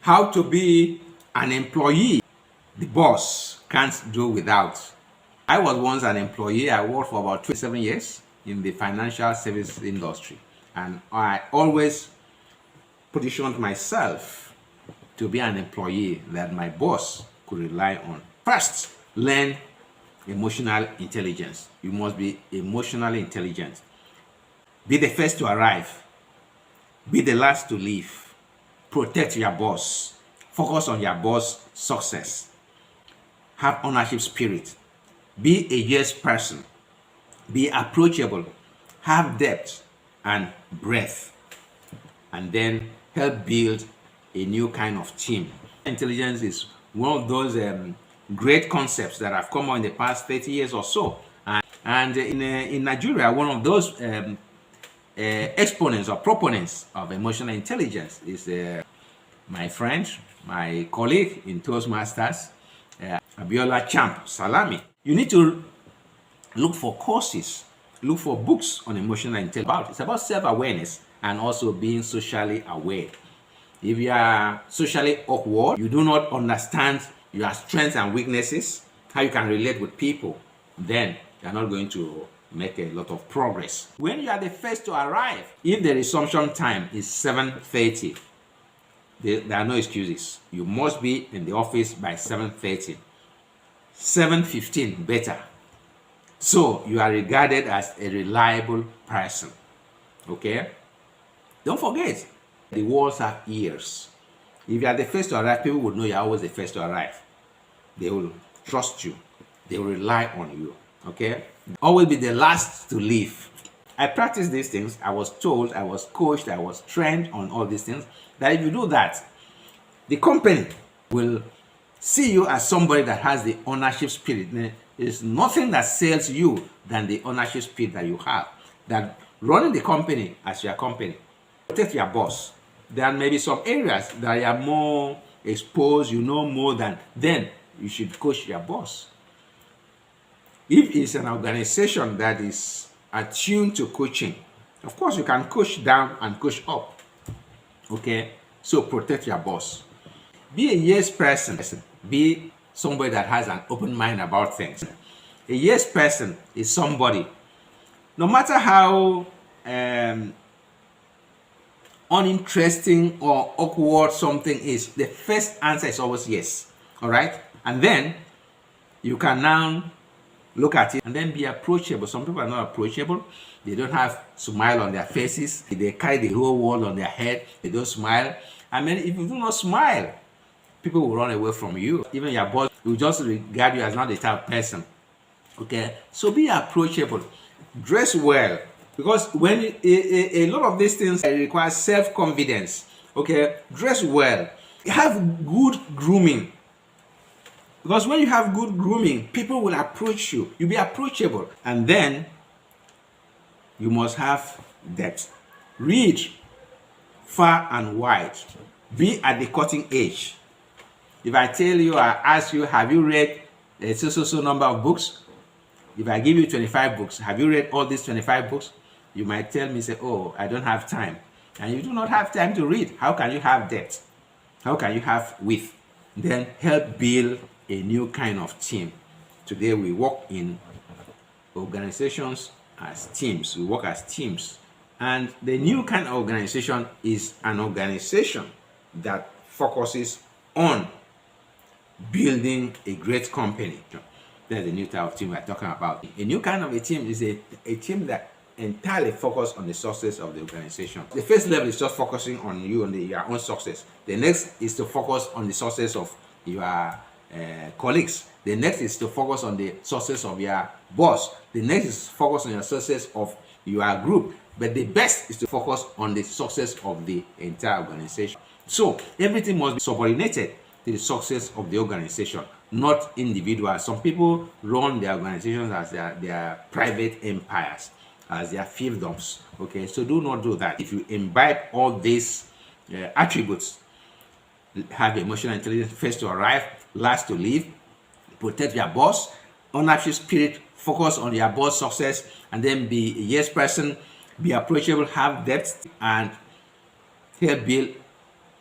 How to be an employee the boss can't do without. I was once an employee. I worked for about 27 years in the financial service industry, and I always positioned myself to be an employee that my boss could rely on. First, learn emotional intelligence. You must be emotionally intelligent. Be the first to arrive. Be the last to leave. Protect your boss. Focus on your boss' success. Have ownership spirit. Be a yes person. Be approachable. Have depth and breadth. And then help build a new kind of team. Intelligence is one of those great concepts that have come out in the past 30 years or so. And in Nigeria, one of those exponents or proponents of emotional intelligence is my friend, my colleague in Toastmasters, Abiola Champ Salami. You need to look for courses, look for books on emotional intelligence. It's about self-awareness and also being socially aware. If you are socially awkward, you do not understand your strengths and weaknesses, how you can relate with people, then you're not going to make a lot of progress. When you are the first to arrive, if the resumption time is 7:30, there are no excuses. You must be in the office by 7:30. 7:15 better. So you are regarded as a reliable person. Okay? Don't forget, the walls have ears. If you are the first to arrive, people will know you are always the first to arrive. They will trust you. They will rely on you. Okay? Always be the last to leave. I practice these things. I was told, I was coached, I was trained on all these things, that if you do that, the company will see you as somebody that has the ownership spirit. There's nothing that sells you than the ownership spirit that you have. That running the company as your company. Protect your boss. There may be some areas that are more exposed, you know more than, then you should coach your boss. If it's an organization that is attuned to coaching, of course you can coach down and coach up. Okay? So protect your boss. Be a yes person. Be somebody that has an open mind about things. A yes person is somebody, no matter how uninteresting or awkward something is, the first answer is always yes. All right? And then you can now look at it and then be approachable. Some people are not approachable. They don't have smile on their faces. They carry the whole world on their head. They don't smile. I mean, if you do not smile, people will run away from you. Even your boss will just regard you as not the type of person. Okay? So be approachable. Dress well. Because when a lot of these things require self-confidence. Okay? Dress well. Have good grooming. Because when you have good grooming, people will approach you. You'll be approachable. And then you must have depth. Read far and wide. Be at the cutting edge. If I tell you, I ask you, have you read a so number of books? If I give you 25 books, have you read all these 25 books? You might tell me, say, oh, I don't have time. And you do not have time to read. How can you have depth? How can you have width? Then help build a new kind of team. Today we work in organizations as teams. We work as teams. And the new kind of organization is an organization that focuses on building a great company. That's the new type of team we're talking about. A new kind of a team is a team that entirely focus on the success of the organization. The first level is just focusing on you and your own success. The next is to focus on the success of your colleagues. The next is to focus on the success of your boss. The next is to focus on the success of your group. But the best is to focus on the success of the entire organization. So everything must be subordinated to the success of the organization, not individuals. Some people run their organizations as their private empires, as their fiefdoms. Okay, so do not do that. If you imbibe all these attributes, have emotional intelligence, first to arrive, last to leave, protect your boss, ownership spirit, focus on your boss' success, and then be a yes person, be approachable, have depth, and help build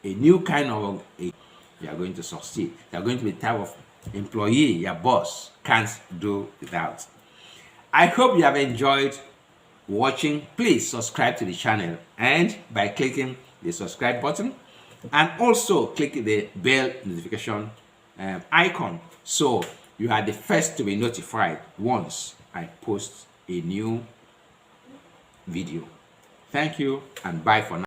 a new kind of you are going to succeed. You are going to be the type of employee your boss can't do without. I hope you have enjoyed watching. Please subscribe to the channel, and by clicking the subscribe button, and also click the bell notification icon, so you are the first to be notified once I post a new video. Thank you, and bye for now.